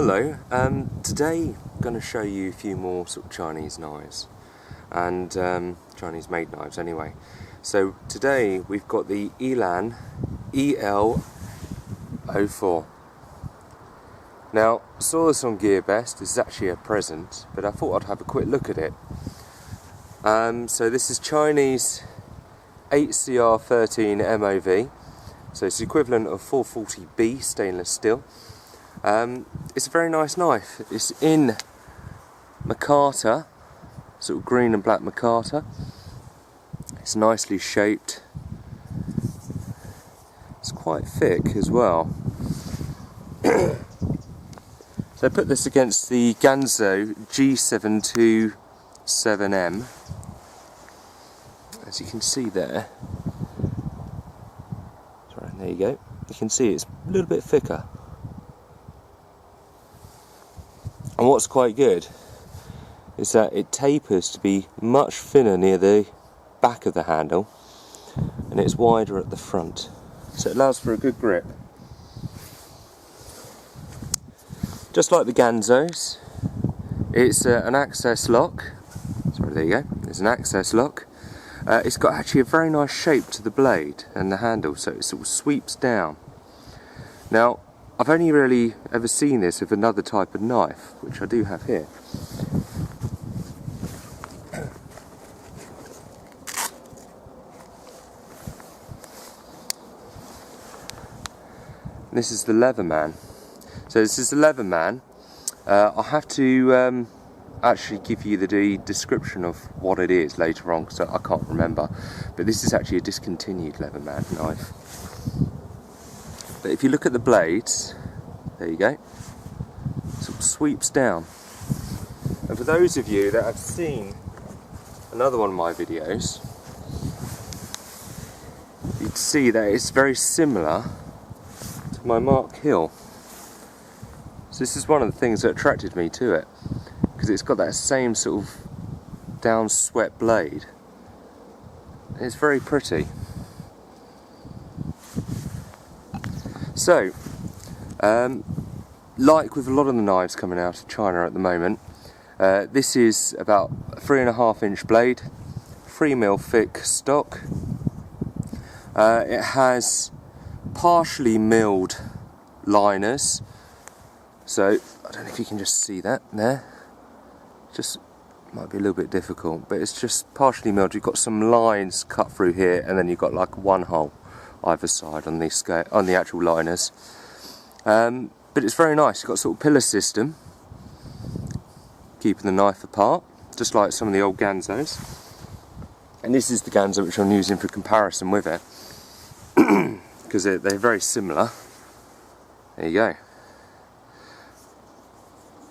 Hello, today I'm going to show you a few more sort of Chinese knives and Chinese made knives anyway. So today we've got the Enlan EL04. Now, I saw this on GearBest. This is actually a present, but I thought I'd have a quick look at it. So this is Chinese 8CR13 MOV, so it's the equivalent of 440B stainless steel. It's a very nice knife. It's in micarta, sort of green and black micarta. It's nicely shaped. It's quite thick as well. So I put this against the Ganzo G727M. As you can see there. Sorry, there you go. You can see it's a little bit thicker. And what's quite good is that it tapers to be much thinner near the back of the handle, and it's wider at the front, so it allows for a good grip. Just like the Ganzos, it's an access lock. Sorry, there you go. It's an access lock. It's got actually a very nice shape to the blade and the handle, so it sort of sweeps down. Now, I've only really ever seen this with another type of knife, which I do have here. This is the Leatherman. So this is the Leatherman. I'll have to actually give you the description of what it is later on, because I can't remember. But this is actually a discontinued Leatherman knife. But if you look at the blades, there you go, it sort of sweeps down. And for those of you that have seen another one of my videos, you'd see that it's very similar to my Mark Hill. So this is one of the things that attracted me to it, because it's got that same sort of down swept blade. It's very pretty. So, like with a lot of the knives coming out of China at the moment, this is about a 3.5 inch blade, 3mm thick stock. It has partially milled liners, so I don't know if you can just see that there. Just might be a little bit difficult, but it's just partially milled. You've got some lines cut through here, and then you've got like one hole either side on the scale, on the actual liners. But it's very nice. You've got a sort of pillar system, keeping the knife apart, just like some of the old Ganzos. And this is the Ganzo which I'm using for comparison with it, because they're very similar. There you go.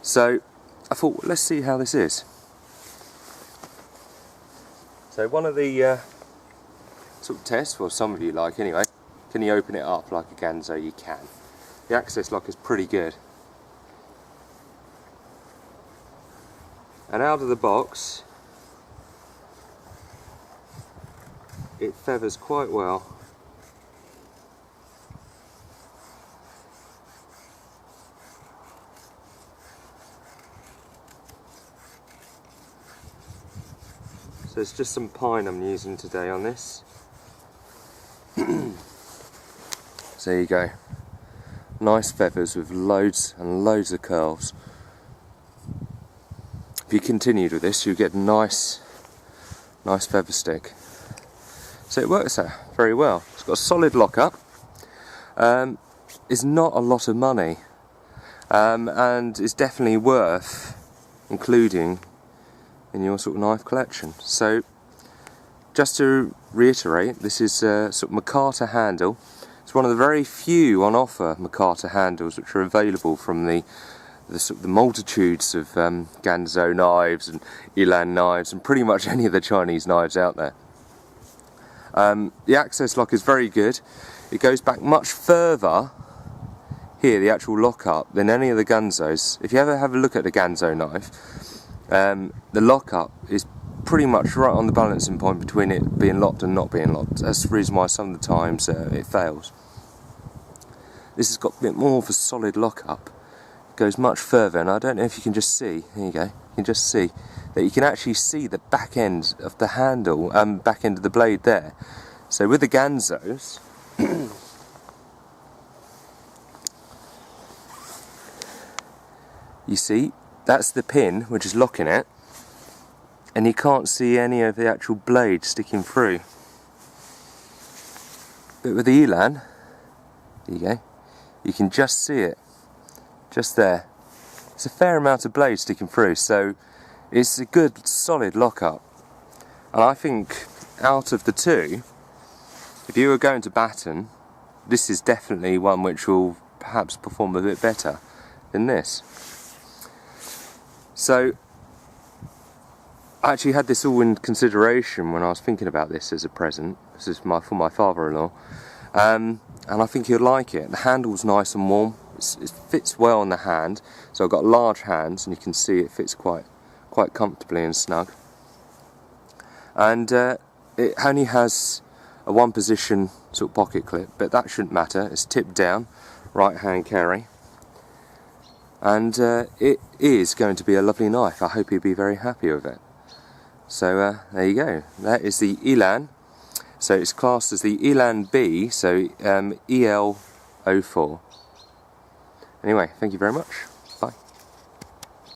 So I thought, well, let's see how this is. So one of the sort of tests, well, some of you like anyway, can you open it up like a Ganzo? You can. The access lock is pretty good. And out of the box, it feathers quite well. So it's just some pine I'm using today on this. So there you go. Nice feathers with loads and loads of curls. If you continued with this, you get a nice feather stick. So it works out very well. It's got a solid lockup. It's not a lot of money, and it's definitely worth including in your sort of knife collection. So just to reiterate, this is a sort of micarta handle. It's one of the very few on offer micarta handles which are available from the multitudes of Ganzo knives and Enlan knives and pretty much any of the Chinese knives out there. The access lock is very good. It goes back much further here, the actual lockup, than any of the Ganzos. If you ever have a look at a Ganzo knife, the lockup is pretty much right on the balancing point between it being locked and not being locked. That's the reason why some of the times it fails. This has got a bit more of a solid lockup. goes much further, and I don't know if you can just see, there you go, you can just see that you can actually see the back end of the handle, back end of the blade there. So with the Ganzos, you see, that's the pin which is locking it, and you can't see any of the actual blade sticking through. But with the Enlan, there you go, you can just see it, just there. It's a fair amount of blade sticking through, so it's a good solid lock-up. And I think out of the two, if you were going to batten, this is definitely one which will perhaps perform a bit better than this. So I actually had this all in consideration when I was thinking about this as a present. This is for my father-in-law, and I think he'll like it. The handle's nice and warm. It fits well in the hand, so I've got large hands, and you can see it fits quite comfortably and snug. And it only has a one position sort of pocket clip, but that shouldn't matter. It's tipped down, right hand carry, and it is going to be a lovely knife. I hope you'll be very happy with it. So there you go. That is the Enlan. So it's classed as the Enlan B, so EL04. Anyway, thank you very much.